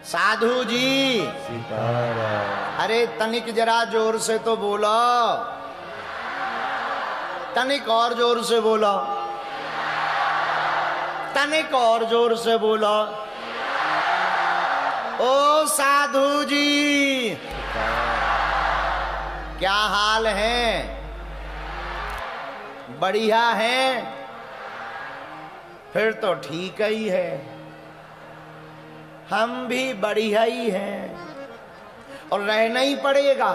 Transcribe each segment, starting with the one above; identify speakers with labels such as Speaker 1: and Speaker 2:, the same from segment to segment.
Speaker 1: साधु जी अरे तनिक जरा जोर से तो बोलो, तनिक और जोर से बोलो, तनिक और जोर से बोलो। ओ साधु जी क्या हाल है? बढ़िया है? फिर तो ठीक ही है, हम भी बढ़िया ही हैं और रहना ही पड़ेगा।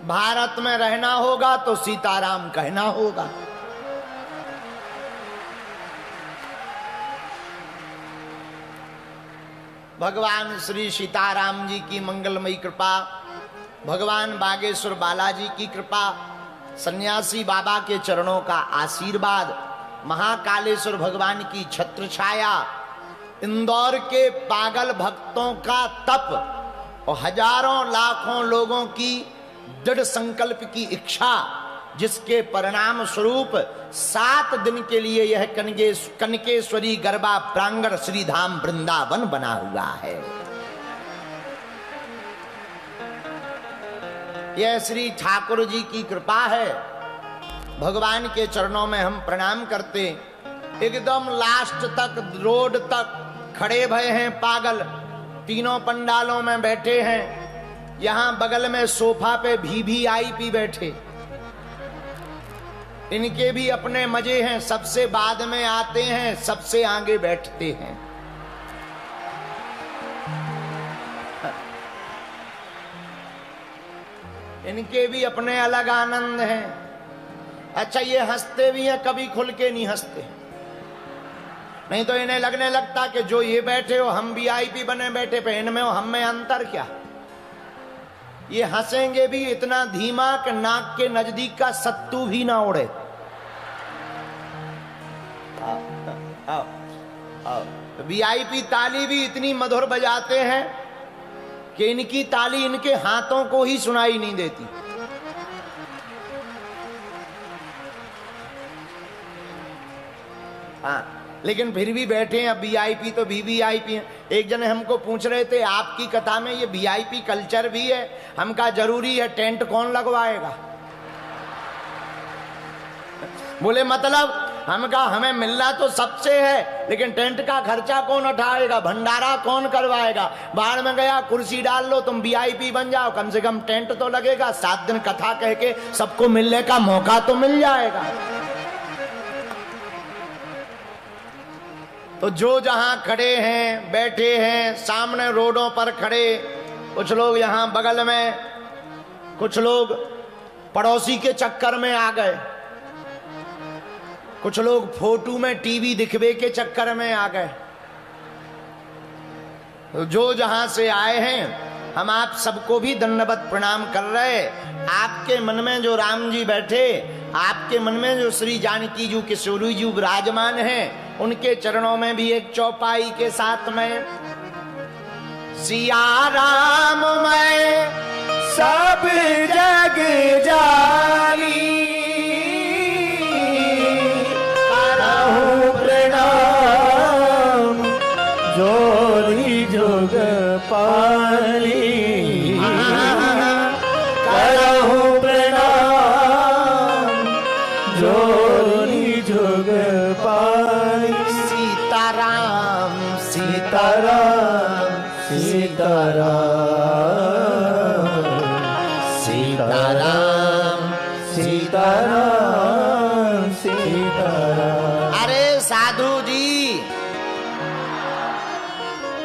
Speaker 1: भारत में रहना होगा तो सीताराम कहना होगा। भगवान श्री सीताराम जी की मंगलमयी कृपा, भगवान बागेश्वर बालाजी की कृपा, सन्यासी बाबा के चरणों का आशीर्वाद, महाकालेश्वर भगवान की छत्र छाया, इंदौर के पागल भक्तों का तप और हजारों लाखों लोगों की दृढ़ संकल्प की इच्छा, जिसके परिणाम स्वरूप 7 दिन के लिए यह कनकेश्वरी गरबा प्रांगण श्री धाम वृंदावन बना हुआ है। यह श्री ठाकुर जी की कृपा है। भगवान के चरणों में हम प्रणाम करते, एकदम लास्ट तक रोड तक खड़े भय हैं पागल, तीनों पंडालों में बैठे हैं। यहां बगल में सोफा पे वीवीआईपी बैठे, इनके भी अपने मजे हैं, सबसे बाद में आते हैं, सबसे आगे बैठते हैं। इनके भी अपने अलग आनंद हैं। अच्छा ये हंसते भी हैं, कभी खुल के नहीं हंसते, नहीं तो इन्हें लगने लगता कि जो ये बैठे हो हम वीआईपी बने बैठे पे, इनमें हो हम में अंतर क्या। ये हंसेंगे भी इतना धीमा कि नाक के नजदीक का सत्तू भी ना उड़े। वीआईपी ताली भी इतनी मधुर बजाते हैं कि इनकी ताली इनके हाथों को ही सुनाई नहीं देती। हाँ, लेकिन फिर भी बैठे हैं। अब वीआईपी तो वीवीआईपी है। एक जने हमको पूछ रहे थे आपकी कथा में ये वीआईपी कल्चर भी है? हम कहा जरूरी है, टेंट कौन लगवाएगा? बोले मतलब? हम कहा हमें मिलना तो सबसे है, लेकिन टेंट का खर्चा कौन उठाएगा, भंडारा कौन करवाएगा? बाढ़ में गया कुर्सी डाल लो, तुम वीआईपी बन जाओ, कम से कम टेंट तो लगेगा, 7 दिन कथा कह के सबको मिलने का मौका तो मिल जाएगा। तो जो जहां खड़े हैं, बैठे हैं, सामने रोडों पर खड़े, कुछ लोग यहां बगल में, कुछ लोग पड़ोसी के चक्कर में आ गए, कुछ लोग फोटो में टीवी दिखवे के चक्कर में आ गए। तो जो जहां से आए हैं हम आप सबको भी दंडवत प्रणाम कर रहे। आपके मन में जो राम जी बैठे, आपके मन में जो श्री जानकी जी किशोरी जी विराजमान हैं, उनके चरणों में भी एक चौपाई के साथ में सिया राम मैं सब जग जानी, करहूं प्रणाम जोरी जोग पाली, करहूं प्रणाम जोरी जोग पाली। सीताराम सीताराम सीताराम सीताराम सीताराम सीताराम। अरे साधु जी,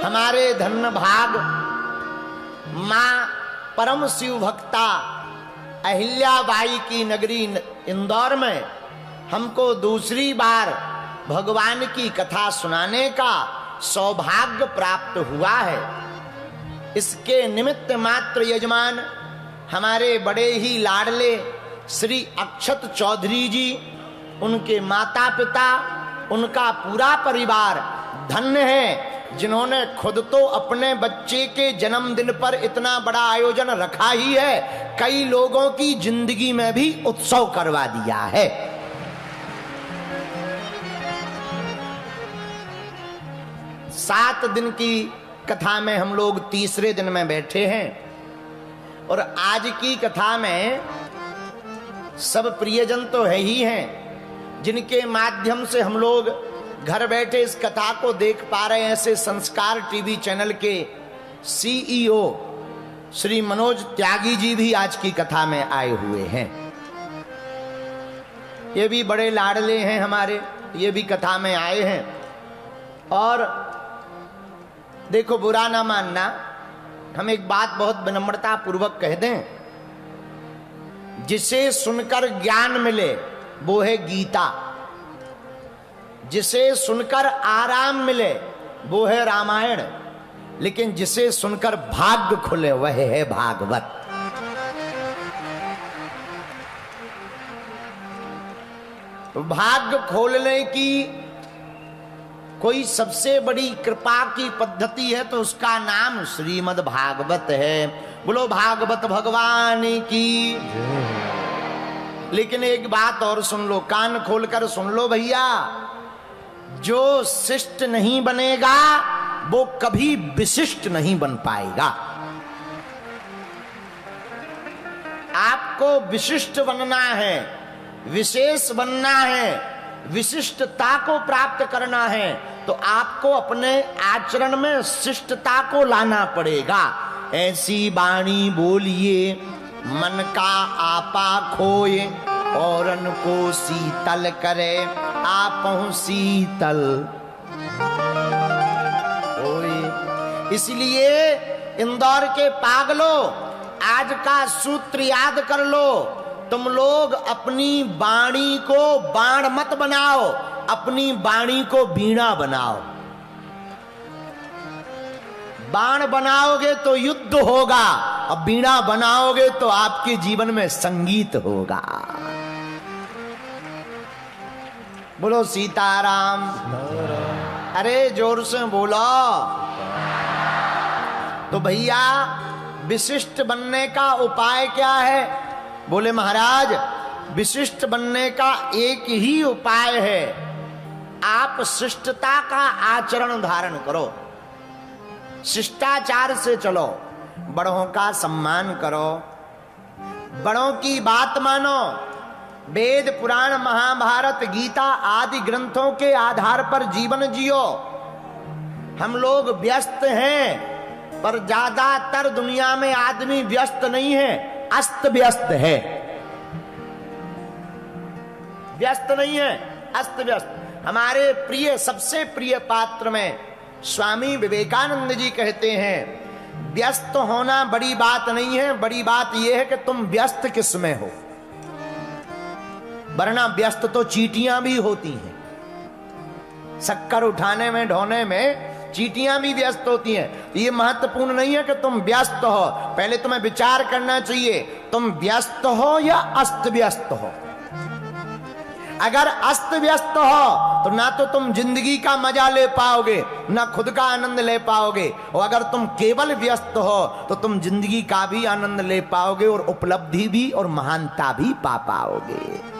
Speaker 1: हमारे धन्य भाग मां परम शिव भक्ता अहिल्याबाई की नगरी इंदौर में हमको दूसरी बार भगवान की कथा सुनाने का सौभाग्य प्राप्त हुआ है। इसके निमित्त मात्र यजमान हमारे बड़े ही लाडले श्री अक्षत चौधरी जी, उनके माता पिता, उनका पूरा परिवार धन्य है, जिन्होंने खुद तो अपने बच्चे के जन्मदिन पर इतना बड़ा आयोजन रखा ही है, कई लोगों की जिंदगी में भी उत्सव करवा दिया है। सात दिन की कथा में हम लोग तीसरे दिन में बैठे हैं और आज की कथा में सब प्रियजन तो है ही हैं, जिनके माध्यम से हम लोग घर बैठे इस कथा को देख पा रहे हैं। ऐसे संस्कार टीवी चैनल के सीईओ श्री मनोज त्यागी जी भी आज की कथा में आए हुए हैं। ये भी बड़े लाडले हैं हमारे, ये भी कथा में आए हैं। और देखो, बुरा ना मानना, हम एक बात बहुत विनम्रता पूर्वक कह दें, जिसे सुनकर ज्ञान मिले वो है गीता, जिसे सुनकर आराम मिले वो है रामायण, लेकिन जिसे सुनकर भाग्य खुले वह है भागवत। भाग्य खोलने की कोई सबसे बड़ी कृपा की पद्धति है तो उसका नाम श्रीमद् भागवत है। बोलो भागवत भगवान की। लेकिन एक बात और सुन लो, कान खोलकर सुन लो भैया, जो शिष्ट नहीं बनेगा वो कभी विशिष्ट नहीं बन पाएगा। आपको विशिष्ट बनना है, विशेष बनना है, विशिष्टता को प्राप्त करना है तो आपको अपने आचरण में शिष्टता को लाना पड़ेगा। ऐसी वाणी बोलिए मन का आपा खोए, औरन को शीतल करे आपहु शीतल होए। इसलिए इंदौर के पागलों, आज का सूत्र याद कर लो, तुम लोग अपनी वाणी को बाण मत बनाओ, अपनी वाणी को वीणा बनाओ। बाण बनाओगे तो युद्ध होगा, अब वीणा बनाओगे तो आपके जीवन में संगीत होगा। बोलो सीताराम। अरे जोर से बोलो। तो भैया, विशिष्ट बनने का उपाय क्या है? बोले महाराज, विशिष्ट बनने का एक ही उपाय है, आप शिष्टता का आचरण धारण करो, शिष्टाचार से चलो, बड़ों का सम्मान करो, बड़ों की बात मानो। वेद पुराण महाभारत गीता आदि ग्रंथों के आधार पर जीवन जियो। हम लोग व्यस्त हैं, पर ज्यादातर दुनिया में आदमी व्यस्त नहीं है, अस्त व्यस्त है। व्यस्त नहीं है, अस्त व्यस्त। हमारे प्रिय, सबसे प्रिय पात्र में स्वामी विवेकानंद जी कहते हैं, व्यस्त होना बड़ी बात नहीं है, बड़ी बात यह है कि तुम व्यस्त किस में हो। वरना व्यस्त तो चींटियां भी होती हैं, शक्कर उठाने में ढोने में चींटियां भी व्यस्त होती हैं। ये महत्वपूर्ण नहीं है कि तुम व्यस्त हो, पहले तुम्हें विचार करना चाहिए तुम व्यस्त हो या अस्त व्यस्त हो। अगर अस्त व्यस्त हो तो ना तो तुम जिंदगी का मजा ले पाओगे, ना खुद का आनंद ले पाओगे, और अगर तुम केवल व्यस्त हो तो तुम जिंदगी का भी आनंद ले पाओगे और उपलब्धि भी और महानता भी पा पाओगे।